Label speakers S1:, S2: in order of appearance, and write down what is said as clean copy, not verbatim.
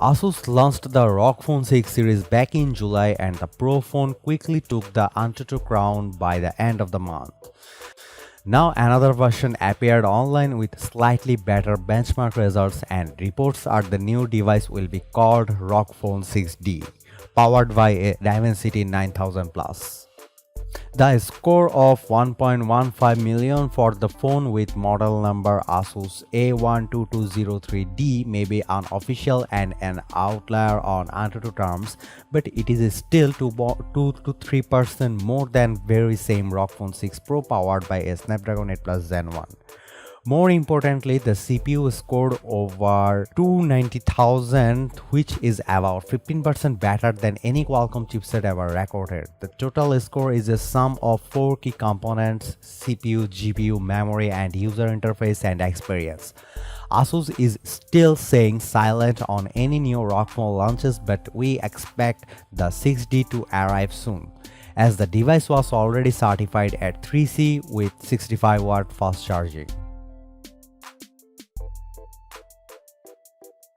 S1: Asus launched the ROG Phone 6 series back in July and the Pro phone quickly took the Antutu crown by the end of the month. Now another version appeared online with slightly better benchmark results and reports are the new device will be called ROG Phone 6D, powered by a Dimensity 9000 Plus. The score of 1.15 million for the phone with model number Asus A12203D may be unofficial and an outlier on Antutu terms, but it is still 2 to 3% more than very same ROG Phone 6 Pro powered by a Snapdragon 8 Plus Gen 1. More importantly, the CPU scored over 290,000, which is about 15% better than any Qualcomm chipset ever recorded. The total score is a sum of 4 key components: CPU, GPU, memory, and user interface and experience. Asus is still staying silent on any new ROG phone launches, but we expect the 6D to arrive soon, as the device was already certified at 3C with 65-watt fast charging.